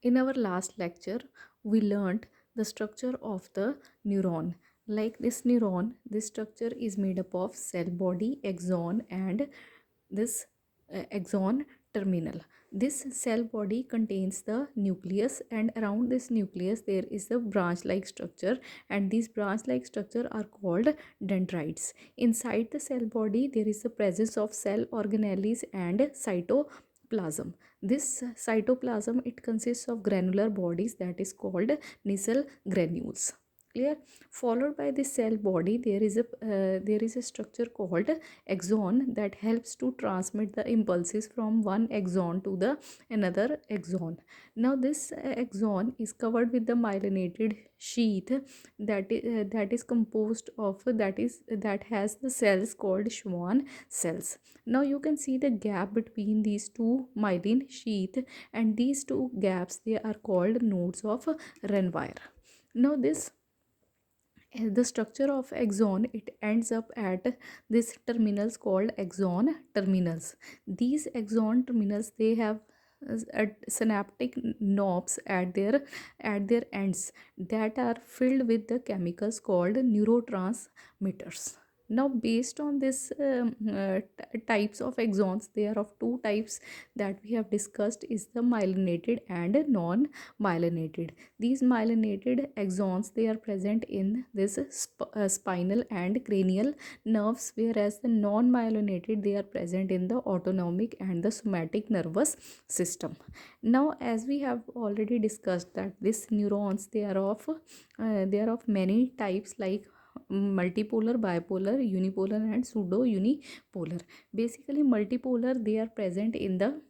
In our last lecture, we learned the structure of the neuron. Like this neuron, this structure is made up of cell body, axon, and this axon terminal. This cell body contains the nucleus, and around this nucleus there is a branch like structure, and these branch like structure are called dendrites. Inside the cell body there is the presence of cell organelles and cytoplasm. This cytoplasm, it consists of granular bodies that is called Nissl granules. Clear? Followed by this cell body there is a structure called axon that helps to transmit the impulses from one axon to the another axon. Now this axon is covered with the myelinated sheath that is composed of that has the cells called Schwann cells. Now you can see the gap between these two myelin sheath, and these two gaps, they are called nodes of Renwier. Now this the structure of axon, it ends up at this terminals called axon terminals. These axon terminals, they have synaptic knobs at their ends that are filled with the chemicals called neurotransmitters. Now based on this types of axons, there are of two types that we have discussed, is the myelinated and non myelinated. These myelinated axons, they are present in this spinal and cranial nerves, whereas the non myelinated, they are present in the autonomic and the somatic nervous system. Now as we have already discussed that these neurons, they are of many types, like multipolar, bipolar, unipolar, and pseudo unipolar. Basically multipolar, they are present in the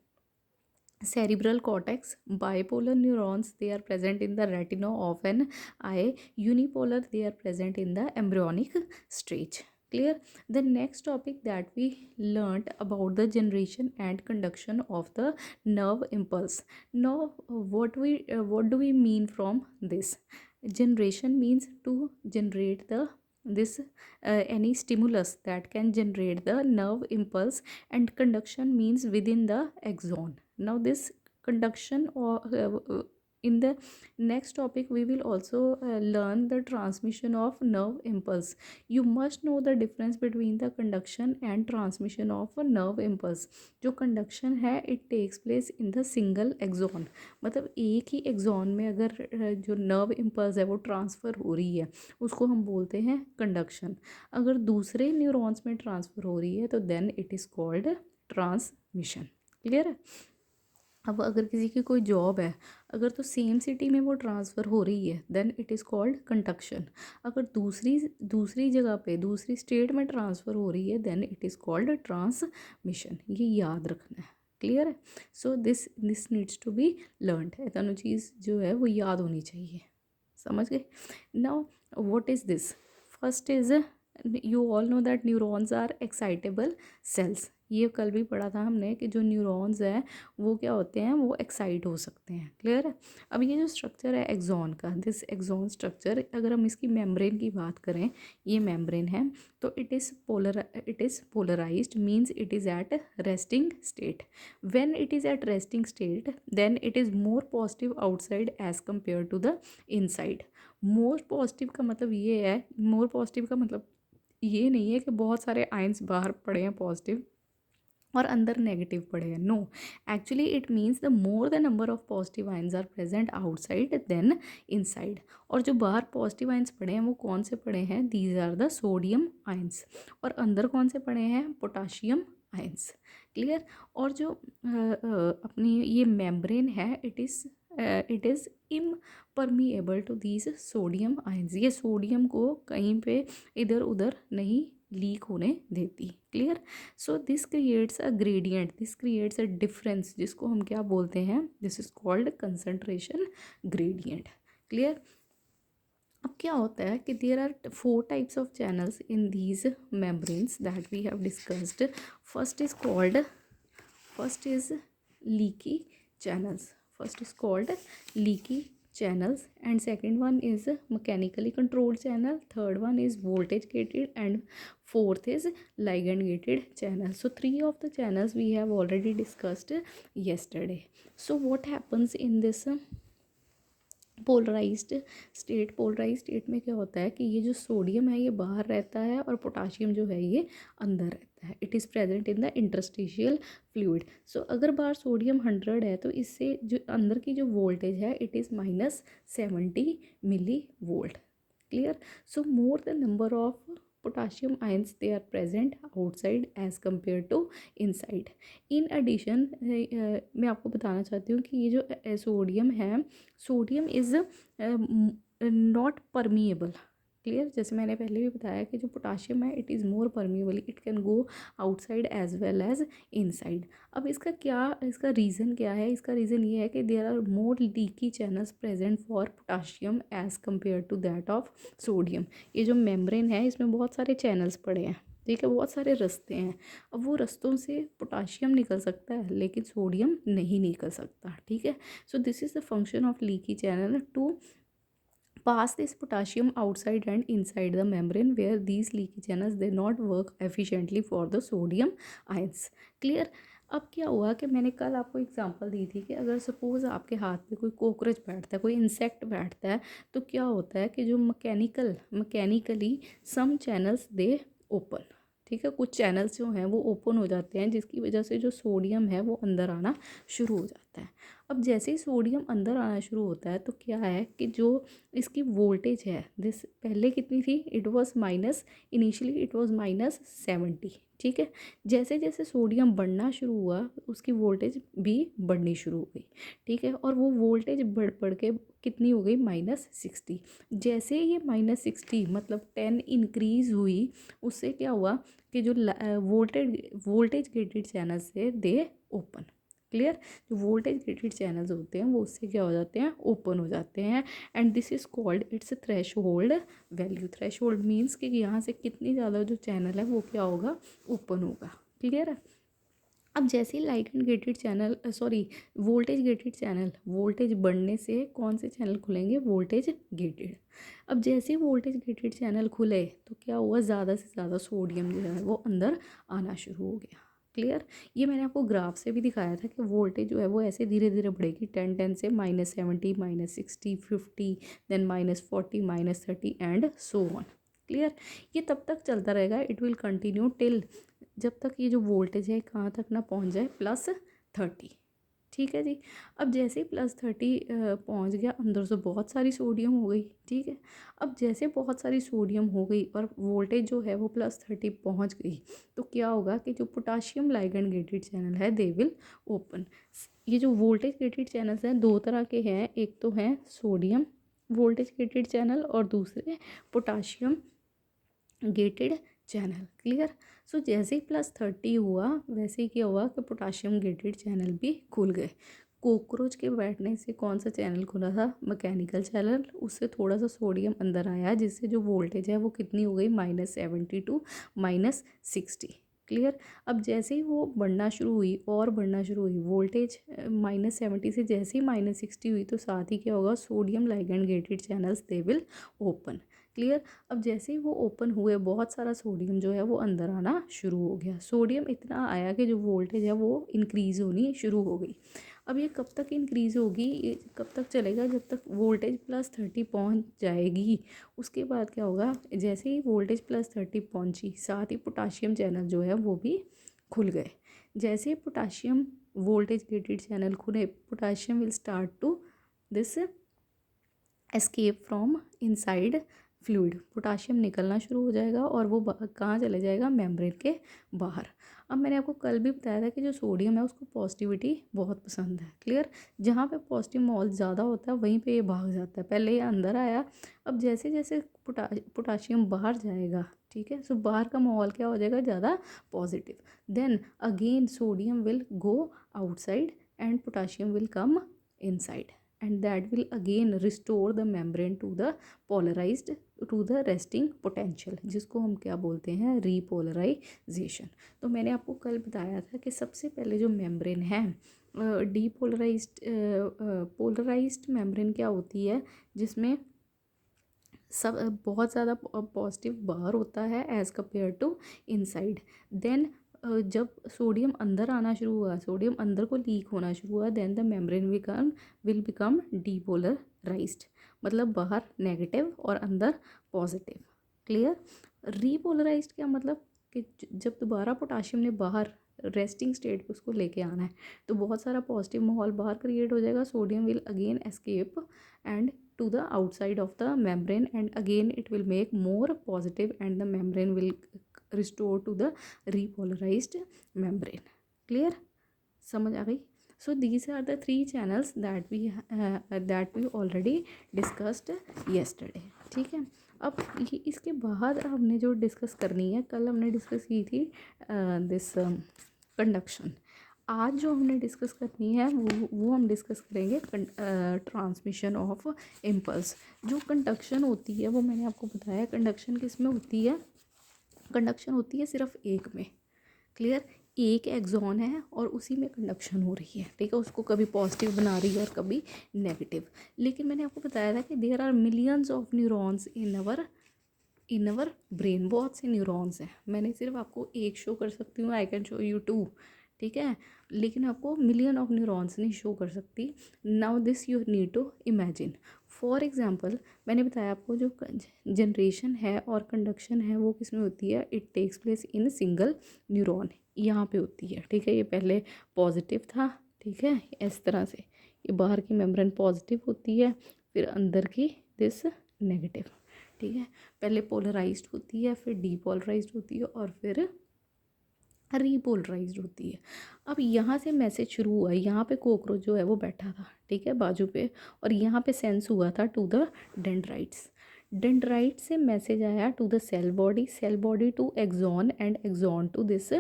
cerebral cortex. Bipolar neurons, they are present in the retina of an eye. Unipolar, they are present in the embryonic stage. Clear? The next topic that we learned about the generation and conduction of the nerve impulse. Now what do we mean from this? Generation means to generate the this any stimulus that can generate the nerve impulse, and conduction means within the axon. Now this conduction, or in the next topic we will also learn the transmission of nerve impulse. You must know the difference between the conduction and transmission of a nerve impulse. जो conduction है, it takes place in the single axon. मतलब एक ही axon में अगर जो nerve impulse है वो transfer हो रही है, उसको हम बोलते हैं conduction. अगर दूसरे neurons में transfer हो रही है तो then it is called transmission. Clear है? अब अगर किसी की कोई जॉब है, अगर तो सेम सिटी में वो ट्रांसफ़र हो रही है, then it is called conduction. अगर दूसरी जगह पे दूसरी स्टेट में ट्रांसफ़र हो रही है, then it is called transmission. ये याद रखना है. क्लियर है? So this needs to be learned. दोनों चीज़ जो है वो याद होनी चाहिए. समझ गए? Now what is this? First is, you all know that neurons are excitable cells. ये कल भी पढ़ा था हमने कि जो न्यूरॉन्स हैं वो क्या होते हैं, वो एक्साइट हो सकते हैं. क्लियर है? अब ये जो स्ट्रक्चर है एक्सॉन का, दिस एक्सॉन स्ट्रक्चर, अगर हम इसकी मेम्ब्रेन की बात करें, ये मेम्ब्रेन है, तो it is polarised, means it is at resting state. When it is at resting state, then it is more positive outside as compare to the inside. More positive का मतलब ये है, मोर पॉजिटिव का मतलब ये नहीं है कि बहुत सारे आयंस बाहर पड़े हैं पॉजिटिव और अंदर नेगेटिव पड़े हैं. No, actually it means the more the number of positive ions are present outside than inside. और जो बाहर पॉजिटिव आयंस पड़े हैं वो कौन से पड़े हैं? These are the sodium ions. और अंदर कौन से पड़े हैं? Potassium ions. क्लियर? और जो अपनी ये मेम्ब्रेन है, it is impermeable to these sodium ions. ये सोडियम को कहीं पे इधर उधर नहीं लीक होने देती. Clear? So this creates a gradient, this creates a difference, जिसको हम क्या बोलते हैं? This is called concentration gradient. Clear? अब क्या होता है कि there are 4 types of channels in these membranes that we have discussed. First is leaky channels. First is called leaky channels, and second one is mechanically controlled channel. Third one is voltage gated, and fourth is ligand gated channel. So three of the channels we have already discussed yesterday. So what happens in this polarised state में क्या होता है कि ये जो sodium है ये बाहर रहता है और पोटाशियम जो है ये अंदर रहता है. It is present in the interstitial fluid. So अगर बाहर सोडियम 100 है तो इससे जो अंदर की जो वोल्टेज है it is -70 millivolt. Clear. So more the number of potassium ions they are present outside as compared to inside. in addition मैं आपको बताना चाहती हूँ कि ये जो सोडियम है, sodium is not permeable. Clear. जैसे मैंने पहले भी बताया कि जो पोटाशियम है it is more permeable, it can go outside as well as inside. अब इसका रीज़न क्या है? इसका रीज़न ये है कि there are more leaky channels present for potassium as compare to that of sodium. ये जो मेम्ब्रेन है इसमें बहुत सारे चैनल्स पड़े हैं, ठीक है, बहुत सारे रास्ते हैं. अब वो रास्तों से पोटाशियम निकल सकता है लेकिन सोडियम नहीं निकल सकता. ठीक है. So this is the function of leaky channel to pass this potassium outside and inside the membrane where these leaky channels they not work efficiently for the sodium ions. Clear. अब क्या हुआ कि मैंने कल आपको एग्जांपल दी थी कि अगर सपोज़ आपके हाथ में कोई कॉकरोच बैठता है, कोई इंसेक्ट बैठता है, तो क्या होता है कि जो mechanically some channels they open. ठीक है, कुछ चैनल्स जो हैं वो ओपन हो जाते हैं जिसकी वजह से जो सोडियम है वो अंदर आना शुरू हो जाता है. अब जैसे ही सोडियम अंदर आना शुरू होता है तो क्या है कि जो इसकी वोल्टेज है दिस पहले कितनी थी, it was minus, initially it was -70. ठीक है. जैसे जैसे सोडियम बढ़ना शुरू हुआ उसकी वोल्टेज भी बढ़नी शुरू हो गई. ठीक है. और वो वोल्टेज बढ़ के कितनी हो गई, -60. जैसे ये -60 मतलब 10 इंक्रीज़ हुई उससे क्या हुआ कि जो वोल्टेज गेटेड चैनल्स थे दे ओपन. क्लियर. जो वोल्टेज गेटेड चैनल्स होते हैं वो उससे क्या हो जाते हैं, ओपन हो जाते हैं. And this is called its threshold value. Threshold means कि यहाँ से कितनी ज़्यादा जो चैनल है वो क्या होगा, ओपन होगा. क्लियर है. अब जैसे ही ligand gated channel voltage gated channel, voltage बढ़ने से कौन से चैनल खुलेंगे, वोल्टेज गेटेड. अब जैसे ही वोल्टेज गेटेड चैनल खुले तो क्या हुआ, ज़्यादा से ज़्यादा सोडियम जो है वो अंदर आना शुरू हो गया. क्लियर. ये मैंने आपको ग्राफ से भी दिखाया था कि वोल्टेज जो है वो ऐसे धीरे धीरे बढ़ेगी 10 से -70 -60 50 then -40 -30 and so on. Clear. ये तब तक चलता रहेगा, इट विल कंटिन्यू टिल जब तक ये जो वोल्टेज है कहाँ तक ना पहुँच जाए, +30. ठीक है जी. अब जैसे ही +30 पहुँच गया अंदर से बहुत सारी सोडियम हो गई. ठीक है. अब जैसे बहुत सारी सोडियम हो गई और वोल्टेज जो है वो +30 पहुँच गई तो क्या होगा कि जो पोटाशियम लाइगैंड गेटेड चैनल है दे विल ओपन. ये जो वोल्टेज गेटेड चैनल्स हैं दो तरह के हैं, एक तो हैं सोडियम वोल्टेज गेटेड चैनल और दूसरे पोटाशियम गेटेड चैनल. क्लियर. सो जैसे ही +30 हुआ वैसे ही क्या हुआ कि पोटाशियम गेटेड चैनल भी खुल गए. कॉकरोच के बैठने से कौन सा चैनल खुला था, मैकेनिकल चैनल. उससे थोड़ा सा सोडियम अंदर आया जिससे जो वोल्टेज है वो कितनी हो गई, -70 टू -60. क्लियर. अब जैसे ही वो बढ़ना शुरू हुई और बढ़ना शुरू हुई वोल्टेज -70 से जैसे ही -60 हुई तो साथ ही क्या होगा, sodium ligand gated channels they will open. Clear. अब जैसे ही वो ओपन हुए बहुत सारा सोडियम जो है वो अंदर आना शुरू हो गया. सोडियम इतना आया कि जो वोल्टेज है वो इंक्रीज़ होनी शुरू हो गई. अब ये कब तक इंक्रीज़ होगी, ये कब तक चलेगा, जब तक वोल्टेज +30 पहुंच जाएगी. उसके बाद क्या होगा, जैसे ही वोल्टेज +30 पहुंची साथ ही पोटाशियम चैनल जो है वो भी खुल गए. जैसे ही पोटाशियम वोल्टेज गेटेड चैनल खुले potassium will start to this escape from inside fluid. Potassium निकलना शुरू हो जाएगा और वो कहाँ चले जाएगा, मेम्ब्रेन के बाहर. अब मैंने आपको कल भी बताया था कि जो सोडियम है उसको पॉजिटिविटी बहुत पसंद है. क्लियर. जहाँ पे पॉजिटिव मॉल ज़्यादा होता है वहीं पे ये भाग जाता है. पहले ये अंदर आया, अब जैसे जैसे पोटाशियम बाहर जाएगा, ठीक है, सो बाहर का माहौल क्या हो जाएगा, ज़्यादा positive. Then again sodium will go outside and potassium will come inside and that will again restore the membrane to the polarized to the resting potential, जिसको हम क्या बोलते हैं, repolarization. तो मैंने आपको कल बताया था कि सबसे पहले जो मेम्ब्रेन है पोलराइज्ड मेम्ब्रेन क्या होती है, जिसमें सब बहुत ज़्यादा पॉजिटिव बाहर होता है as compare to inside. Then जब सोडियम अंदर आना शुरू हुआ, सोडियम अंदर को लीक होना शुरू हुआ, then the membrane will become depolarised, मतलब बाहर नेगेटिव और अंदर पॉजिटिव। क्लियर? रीपोलराइज्ड क्या मतलब कि जब दोबारा पोटाशियम ने बाहर रेस्टिंग स्टेट पे उसको लेके आना है तो बहुत सारा पॉजिटिव माहौल बाहर क्रिएट हो जाएगा, sodium will again escape and to the outside of the membrane, and again it will make more positive and the membrane will restore to the repolarized membrane. Clear? समझ आ गई? So these are the three channels that we already discussed yesterday. ठीक है? अब ये इसके बाद हमने जो डिस्कस करनी है, कल हमने डिस्कस की थी दिस कंडक्शन। आज जो हमने डिस्कस करनी है वो हम डिस्कस करेंगे ट्रांसमिशन ऑफ इम्पल्स। जो कंडक्शन होती है वो मैंने आपको बताया, कंडक्शन किस में होती है? कंडक्शन होती है सिर्फ एक में। क्लियर? एक एक्सॉन है और उसी में कंडक्शन हो रही है, ठीक है, उसको कभी पॉजिटिव बना रही है और कभी नेगेटिव। लेकिन मैंने आपको बताया था कि there are millions of neurons in our brain. बहुत से न्यूरॉन्स हैं, मैंने सिर्फ आपको एक शो कर सकती हूँ, आई कैन शो यू 2, ठीक है, लेकिन आपको मिलियन ऑफ न्यूरॉन्स नहीं शो कर सकती। Now this you need to imagine. For example मैंने बताया आपको जो जनरेशन है और कंडक्शन है वो किस में होती है? It takes place in single neuron, यहाँ पे होती है, ठीक है। ये पहले पॉजिटिव था, ठीक है, इस तरह से ये बाहर की मेम्ब्रेन पॉजिटिव होती है, फिर अंदर की दिस नेगेटिव, ठीक है। पहले पोलराइज्ड होती है, फिर डीपोलराइज्ड होती है और फिर रीपोलराइज्ड होती है। अब यहाँ से मैसेज शुरू हुआ, यहाँ पे कॉकरोच जो है वो बैठा था, ठीक है, बाजू पे, और यहाँ पे सेंस हुआ था टू द डेंड्राइट्स। डेंड्राइट से मैसेज आया to the cell body to axon and axon to this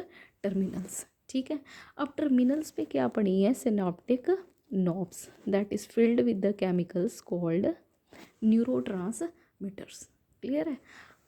terminals, ठीक है। अब टर्मिनल्स पे क्या पड़ी है? Synaptic knobs that is filled with the chemicals called neurotransmitters. Clear है?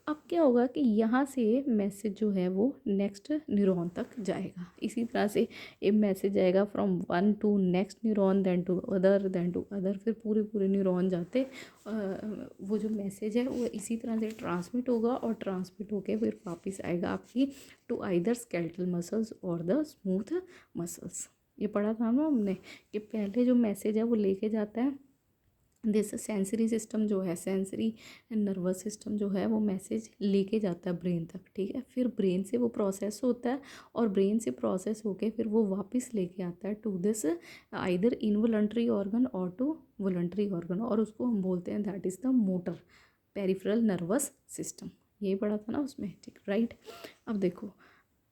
अब क्या होगा कि यहाँ से मैसेज जो है वो नेक्स्ट न्यूरॉन तक जाएगा। इसी तरह से एक मैसेज जाएगा from one to next neuron, then to other, फिर पूरे न्यूरॉन जाते वो जो मैसेज है वो इसी तरह से ट्रांसमिट होगा और ट्रांसमिट होके फिर वापस आएगा आपकी टू आइदर स्केलेटल मसल्स और द स्मूथ मसल्स। ये पढ़ा था ना हमने कि पहले जो मैसेज है वो लेके जाता है दिस सेंसरी सिस्टम जो है, सेंसरी नर्वस सिस्टम जो है वो मैसेज लेके जाता है ब्रेन तक, ठीक है। फिर ब्रेन से वो प्रोसेस होता है और ब्रेन से प्रोसेस होके फिर वो वापस लेके आता है to this either involuntary organ और टू वॉलंटरी ऑर्गन, और उसको हम बोलते हैं that is the motor peripheral nervous system. यही पढ़ा था ना उसमें, ठीक, राइट। अब देखो,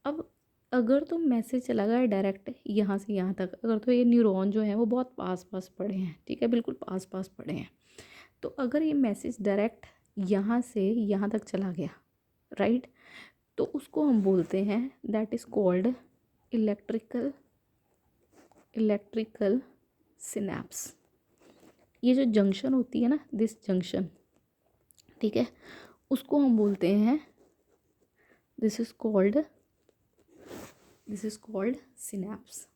अब अगर तो मैसेज चला गया डायरेक्ट यहाँ से यहाँ तक, अगर तो ये न्यूरॉन जो है वो बहुत पास पास पड़े हैं, ठीक है, बिल्कुल पास पास पड़े हैं, तो अगर ये मैसेज डायरेक्ट यहाँ से यहाँ तक चला गया, राइट, तो उसको हम बोलते हैं that is called electrical synapse. ये जो जंक्शन होती है ना, दिस जंक्शन, ठीक है, उसको हम बोलते हैं दिस इज़ कॉल्ड सिनेप्स,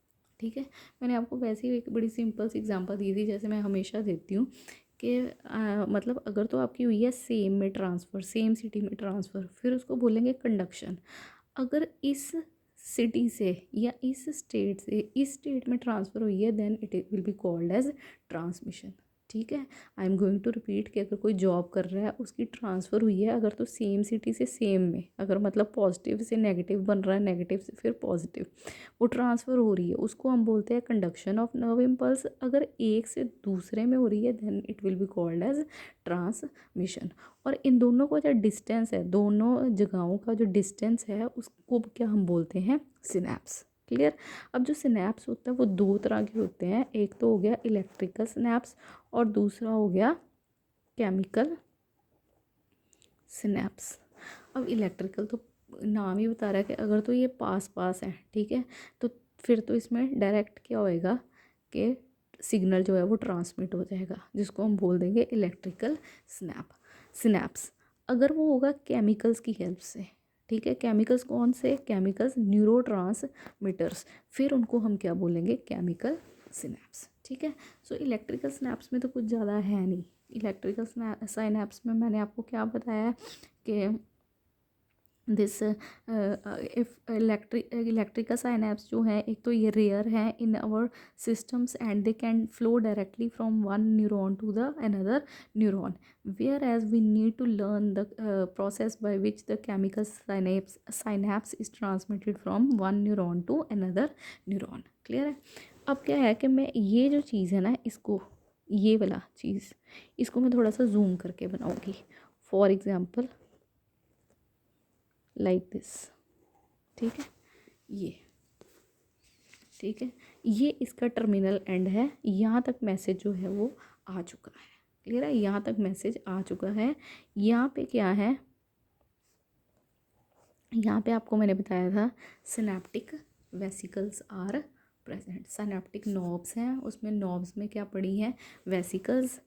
ठीक है। मैंने आपको वैसे ही एक बड़ी सिंपल सी एग्जांपल दी थी, जैसे मैं हमेशा देती हूँ कि मतलब अगर तो आपकी हुई है सेम में ट्रांसफ़र, सेम सिटी में ट्रांसफ़र, फिर उसको बोलेंगे कंडक्शन। अगर इस सिटी से या इस स्टेट से इस स्टेट में ट्रांसफ़र हुई है then it will be called as transmission, ठीक है। I am going to repeat कि अगर कोई जॉब कर रहा है उसकी ट्रांसफ़र हुई है, अगर तो सेम सिटी से सेम में, अगर मतलब पॉजिटिव से नेगेटिव बन रहा है, नेगेटिव से फिर पॉजिटिव, वो ट्रांसफ़र हो रही है, उसको हम बोलते हैं कंडक्शन ऑफ नर्व इम्पल्स। अगर एक से दूसरे में हो रही है then it will be called as transmission. और इन दोनों का जो डिस्टेंस है, दोनों जगहों का जो डिस्टेंस है उसको क्या हम बोलते हैं? सिनेप्स। क्लियर? अब जो सिनेप्स होता है वो दो तरह के होते हैं, एक तो हो गया इलेक्ट्रिकल सिनेप्स और दूसरा हो गया केमिकल सिनेप्स। अब इलेक्ट्रिकल तो नाम ही बता रहा है कि अगर तो ये पास पास है, ठीक है, तो फिर तो इसमें डायरेक्ट क्या होएगा कि सिग्नल जो है वो ट्रांसमिट हो जाएगा, जिसको हम बोल देंगे इलेक्ट्रिकल सिनेप्स। अगर वो होगा केमिकल्स की हेल्प से, ठीक है, केमिकल्स कौन से? केमिकल्स न्यूरोट्रांसमीटर्स, फिर उनको हम क्या बोलेंगे? केमिकल सिनेप्स, ठीक है। सो इलेक्ट्रिकल सिनेप्स में तो कुछ ज़्यादा है नहीं, इलेक्ट्रिकल साइनेप्स में मैंने आपको क्या बताया है कि दिस इलेक्ट्रिकल साइनेप्स जो है एक तो ये रेयर है in our systems and they can flow directly from one neuron to the another neuron, whereas we need to learn the process by which the chemical synapse is transmitted from one neuron to another neuron. Clear है। अब क्या है कि मैं ये जो चीज़ है ना, इसको ये वाला चीज़ इसको मैं थोड़ा सा जूम करके बनाऊँगी। For example like this. ठीक है, ये ठीक है, ये इसका टर्मिनल एंड है। यहाँ तक मैसेज जो है वो आ चुका है। क्लियर है, यहाँ तक मैसेज आ चुका है। यहाँ पे क्या है, यहाँ पे आपको मैंने बताया था synaptic vesicles are present. Synaptic knobs हैं, उसमें नॉब्स में क्या पड़ी है, वेसिकल्स,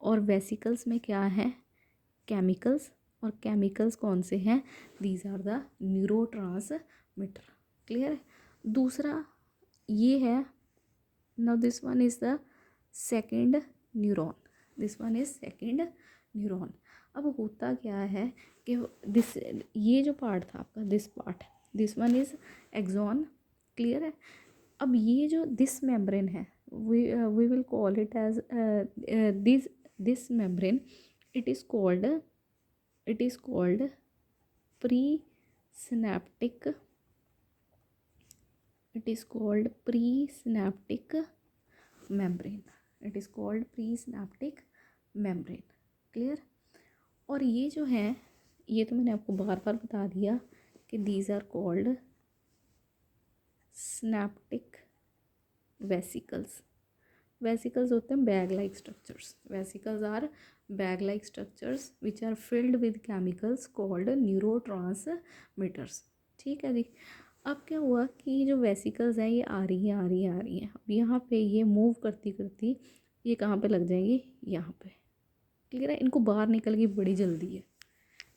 और वेसिकल्स में क्या है, केमिकल्स, और केमिकल्स कौन से हैं, these are the neurotransmitter. Clear है। दूसरा ये है, now this one is the second neuron, this one is second neuron. अब होता क्या है कि दिस, ये जो पार्ट था आपका, this part, this one is axon. Clear है। अब ये जो दिस मेम्ब्रेन है, we will call it as this membrane, it is called presynaptic, it is called presynaptic membrane, it is called presynaptic membrane। Clear. और ये जो है, ये तो मैंने आपको बार बार बता दिया कि these are called synaptic vesicles। vesicles होते हैं bag like structures, vesicles are bag like structures which are filled with chemicals called neurotransmitters। ठीक है जी। अब क्या हुआ कि जो वेसिकल्स हैं ये आ रही हैं। अब यहाँ पे ये मूव करती करती ये कहाँ पे लग जाएंगी, यहाँ पे। क्लियर है। इनको बाहर निकल की बड़ी जल्दी है,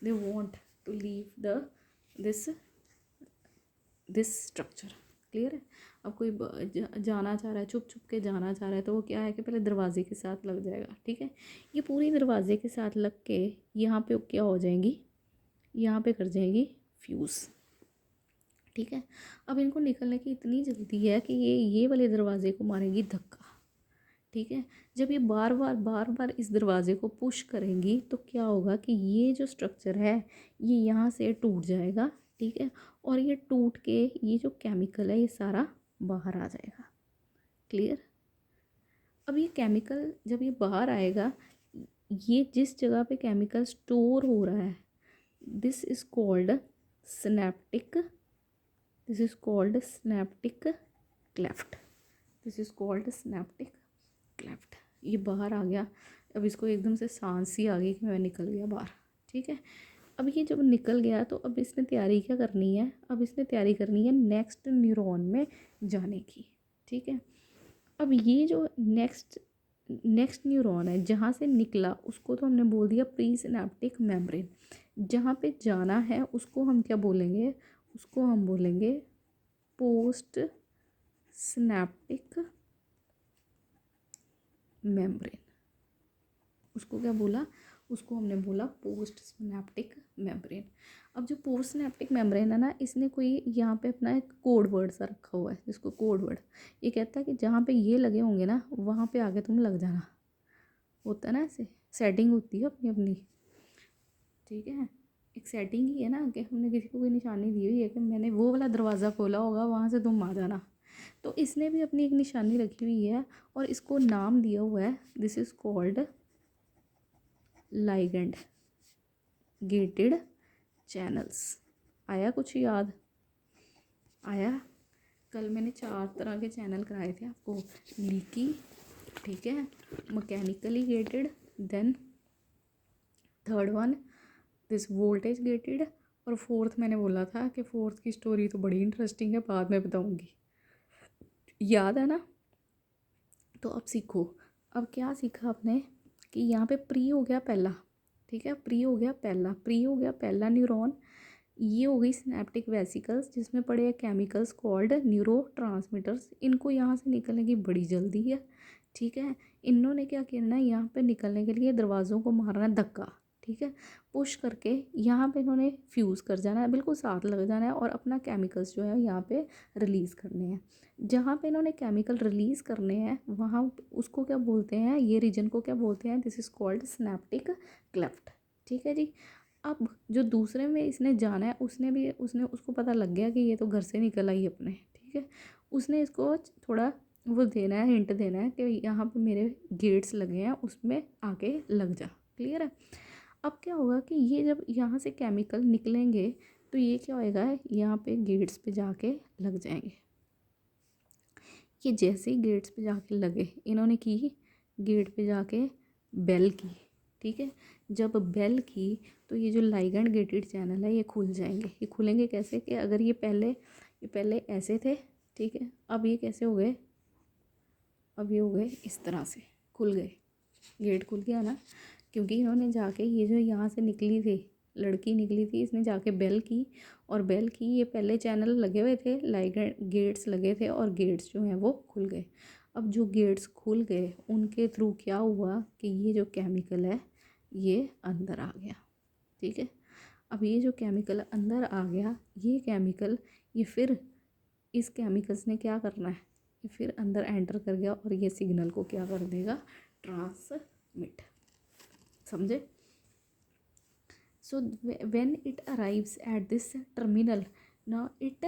they want to leave the this structure. Clear है। अब कोई जाना चाह रहा है, छुप छुप के जाना चाह रहा है, तो वो क्या है कि पहले दरवाजे के साथ लग जाएगा। ठीक है, ये पूरी दरवाजे के साथ लग के यहाँ पे क्या हो जाएंगी, यहाँ पे कर जाएंगी फ्यूज़। ठीक है। अब इनको निकलने की इतनी जल्दी है कि ये वाले दरवाजे को मारेंगी धक्का। ठीक है। जब ये बार बार इस दरवाजे को पुश करेंगी तो क्या होगा कि ये जो स्ट्रक्चर है ये यहाँ से टूट जाएगा। ठीक है। और ये टूट के ये जो केमिकल है ये सारा बाहर आ जाएगा। क्लियर। अब ये केमिकल जब ये बाहर आएगा, ये जिस जगह पे केमिकल स्टोर हो रहा है, this is called synaptic, this is called synaptic cleft, this is called synaptic cleft. ये बाहर आ गया। अब इसको एकदम से सांस ही आ गई कि मैं निकल गया बाहर। ठीक है। अब ये जब निकल गया तो अब इसने तैयारी क्या करनी है, अब इसने तैयारी करनी है नेक्स्ट न्यूरॉन में जाने की। ठीक है। अब ये जो नेक्स्ट न्यूरॉन है जहाँ से निकला उसको तो हमने बोल दिया प्री सिनेप्टिक मेम्ब्रेन। जहाँ पे जाना है उसको हम क्या बोलेंगे, उसको हम बोलेंगे पोस्ट सिनेप्टिक मेम्ब्रेन। उसको क्या बोला, उसको हमने बोला पोस्ट सिनेप्टिक मेम्ब्रेन। अब जो पोस्ट सिनेप्टिक मेम्ब्रेन है ना, इसने कोई यहाँ पे अपना एक कोड वर्ड सा रखा हुआ है, जिसको कोड वर्ड, ये कहता है कि जहाँ पे ये लगे होंगे ना वहाँ पे आगे तुम लग जाना। होता है ना, ऐसे सेटिंग होती है अपनी अपनी। ठीक है, एक सेटिंग ही है ना कि हमने किसी को कोई निशानी दी हुई है कि मैंने वो वाला दरवाज़ा खोला होगा वहाँ से तुम आ जाना। तो इसने भी अपनी एक निशानी रखी हुई है और इसको नाम दिया हुआ है, this is called ligand gated channels. आया कुछ याद आया। कल मैंने 4 तरह के चैनल कराए थे आपको, लीकी, ठीक है, mechanically gated, then third one this voltage gated, और फोर्थ मैंने बोला था कि फोर्थ की स्टोरी तो बड़ी इंटरेस्टिंग है, बाद में बताऊंगी। याद है ना। तो अब सीखो। अब क्या सीखा आपने कि यहाँ पे प्री हो गया पहला। ठीक है, प्री हो गया पहला न्यूरॉन। ये हो गई सिनेप्टिक वेसिकल्स जिसमें पड़े हैं केमिकल्स कॉल्ड न्यूरो ट्रांसमीटर्स। इनको यहाँ से निकलने की बड़ी जल्दी है। ठीक है, इन्होंने क्या करना है, यहाँ पे निकलने के लिए दरवाज़ों को मारना है धक्का, ठीक है, पुश करके यहाँ पे इन्होंने फ्यूज़ कर जाना है, बिल्कुल साथ लग जाना है और अपना केमिकल्स जो है यहाँ पे रिलीज़ करने हैं। जहाँ पे इन्होंने केमिकल रिलीज़ करने हैं वहाँ उसको क्या बोलते हैं, ये रीजन को क्या बोलते हैं, this is called synaptic cleft, ठीक है जी। अब जो दूसरे में इसने जाना है उसने उसको पता लग गया कि ये तो घर से निकल आई अपने, ठीक है, उसने इसको थोड़ा वो देना है, हिंट देना है कि यहाँ पे मेरे गेट्स लगे हैं उसमें आके लग जा। क्लियर है। अब क्या होगा कि ये जब यहाँ से केमिकल निकलेंगे तो ये क्या होएगा, यहाँ पे गेट्स पे जाके लग जाएंगे। ये जैसे ही गेट्स पे जाके लगे, इन्होंने की गेट पे जाके बेल की, ठीक है, जब बेल की तो ये जो लाइगैंड गेटेड चैनल है ये खुल जाएंगे। ये खुलेंगे कैसे कि अगर ये पहले ऐसे थे, ठीक है, अब ये कैसे हो गए, अब ये हो गए इस तरह से, खुल गए, गेट खुल गया ना, क्योंकि इन्होंने जाके ये जो यहाँ से निकली थी, लड़की निकली थी, इसने जाके बेल की, और बेल की, ये पहले चैनल लगे हुए थे, लाइगैंड गेट्स लगे थे और गेट्स जो हैं वो खुल गए। अब जो गेट्स खुल गए उनके थ्रू क्या हुआ कि ये जो केमिकल है ये अंदर आ गया, ठीक है। अब ये जो केमिकल अंदर आ गया, ये केमिकल ये फिर इस केमिकल्स ने क्या करना है, ये फिर अंदर एंटर कर गया और ये सिग्नल को क्या कर देगा, ट्रांसमिट, समझे। So when it arrives at this terminal, now it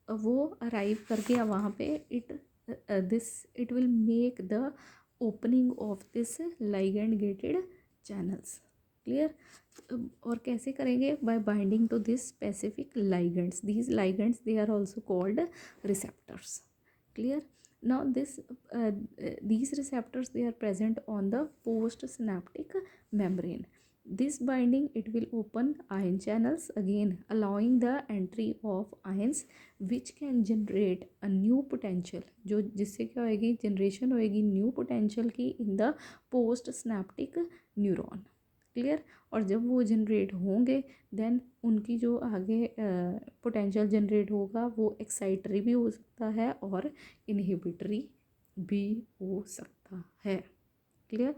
वो अराइव कर गया वहाँ पे, it will make the opening of this ligand gated channels. Clear. और कैसे करेंगे, by binding to this specific ligands, these ligands they are also called receptors. Clear. now this these receptors they are present on the post synaptic membrane. This binding it will open ion channels again, allowing the entry of ions which can generate a new potential, जो जिससे क्या होएगी, generation होएगी new potential की in the post synaptic neuron. Clear. और जब वो generate होंगे देन उनकी जो आगे पोटेंशियल जनरेट होगा वो एक्साइटरी भी हो सकता है और इनहिबिटरी भी हो सकता है। क्लियर,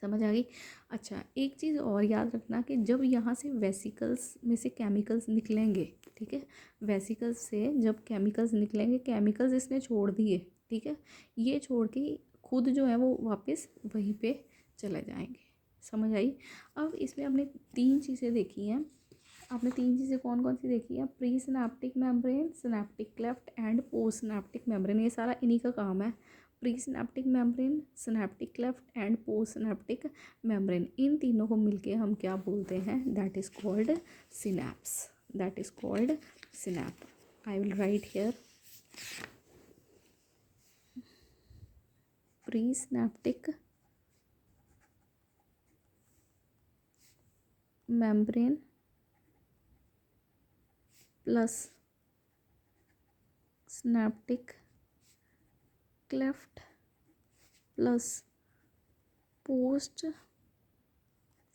समझ आ गई। अच्छा, एक चीज़ और याद रखना कि जब यहाँ से वेसिकल्स में से केमिकल्स निकलेंगे, ठीक है, वेसिकल्स से जब केमिकल्स निकलेंगे, केमिकल्स इसने छोड़ दिए, ठीक है, ये छोड़ के खुद जो है वो वापस वहीं पे चले जाएंगे। समझ आई। अब इसमें हमने 3 चीज़ें देखी हैं। आपने 3 चीज़ें कौन कौन सी देखी है, presynaptic membrane, synaptic cleft and postsynaptic membrane. ये सारा इन्हीं का काम है, presynaptic membrane, synaptic cleft and postsynaptic membrane. इन तीनों को मिलके हम क्या बोलते हैं, that is called synapse, that is called synapse. I will write here presynaptic membrane plus synaptic cleft plus post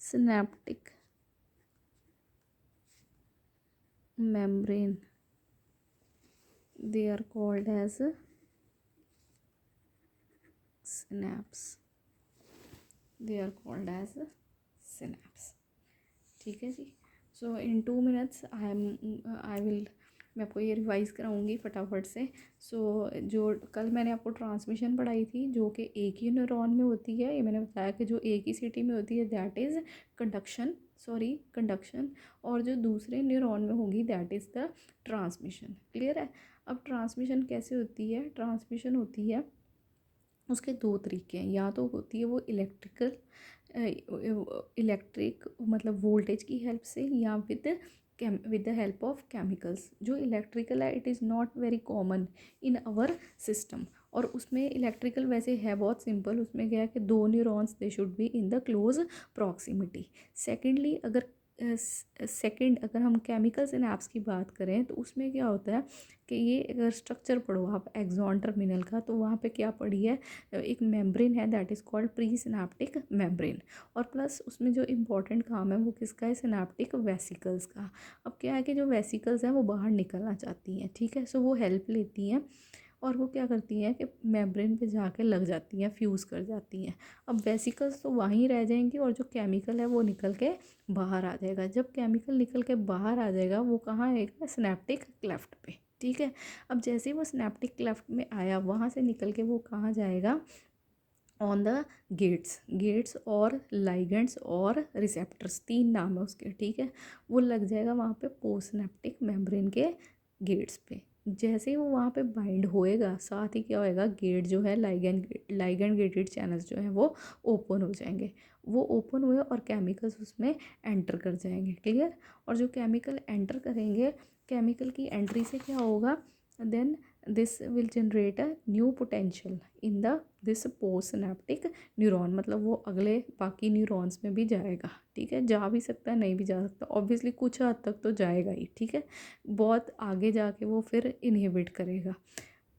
synaptic membrane, they are called as synapse, they are called as synapse। ठीक है जी। सो इन 2 minutes I will, मैं आपको ये revise कराऊंगी फटाफट से। सो जो कल मैंने आपको ट्रांसमिशन पढ़ाई थी जो कि एक ही न्यूरॉन में होती है, ये मैंने बताया कि जो एक ही सिटी में होती है दैट इज़ कंडक्शन, और जो दूसरे न्यूरॉन में होगी that is the transmission. Clear है। अब ट्रांसमिशन कैसे होती है, ट्रांसमिशन होती है, उसके 2 तरीके हैं, या तो होती है वो इलेक्ट्रिक मतलब वोल्टेज की हेल्प से, या with the help of chemicals. जो इलेक्ट्रिकल है it is not very common in our system, और उसमें इलेक्ट्रिकल वैसे है बहुत सिंपल, उसमें क्या है कि 2 neurons they should be in the close proximity. Secondly अगर हम केमिकल सिनेप्स की बात करें तो उसमें क्या होता है कि ये अगर स्ट्रक्चर पढ़ो आप एक्सॉन टर्मिनल का, तो वहाँ पे क्या पढ़ी है, एक मेम्ब्रेन है that is called pre synaptic membrane, और प्लस उसमें जो इम्पॉर्टेंट काम है वो किसका है, सिनेप्टिक वेसिकल्स का। अब क्या है कि जो वेसिकल्स हैं वो बाहर निकलना चाहती हैं, ठीक है, सो वो हेल्प लेती हैं और वो क्या करती हैं कि मेम्ब्रेन पे जाके लग जाती हैं, फ्यूज़ कर जाती हैं। अब वेसिकल्स तो वहीं रह जाएंगी और जो केमिकल है वो निकल के बाहर आ जाएगा। जब केमिकल निकल के बाहर आ जाएगा वो कहाँ आएगा, सिनेप्टिक क्लेफ्ट पे, ठीक है। अब जैसे ही वो सिनेप्टिक क्लेफ्ट में आया वहाँ से निकल के वो कहाँ जाएगा, ऑन द गेट्स और लाइगेंड्स और रिसेप्टर्स, 3 नाम है उसके, ठीक है। वो लग जाएगा वहाँ पे पोस्टसिनेप्टिक मेम्ब्रेन के गेट्स पे। जैसे ही वो वहाँ पे बाइंड होएगा साथ ही क्या होएगा, गेट जो है लाइगेंड गेटेड चैनल्स जो है वो ओपन हो जाएंगे। वो ओपन हुए और केमिकल्स उसमें एंटर कर जाएंगे, क्लियर। और जो केमिकल एंटर करेंगे, केमिकल की एंट्री से क्या होगा, then this will generate a new potential in the this postsynaptic neuron, मतलब वो अगले बाकी न्यूरॉन्स में भी जाएगा, ठीक है। जा भी सकता है, नहीं भी जा सकता, ऑब्वियसली कुछ हद तक तो जाएगा ही, ठीक है। बहुत आगे जाके वो फिर इनहिबिट करेगा।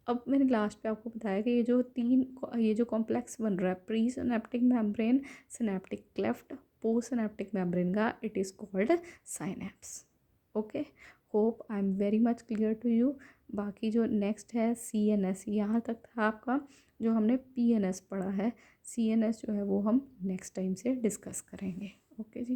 अब मैंने लास्ट पे आपको बताया कि ये जो कॉम्प्लेक्स बन रहा है presynaptic membrane, synaptic cleft, postsynaptic membrane का, it is called synapse. Okay, hope I am very much clear to you. बाकी जो नेक्स्ट है CNS, यहाँ तक था आपका। जो हमने PNS पढ़ा है, CNS जो है वो हम नेक्स्ट टाइम से डिस्कस करेंगे। ओके जी।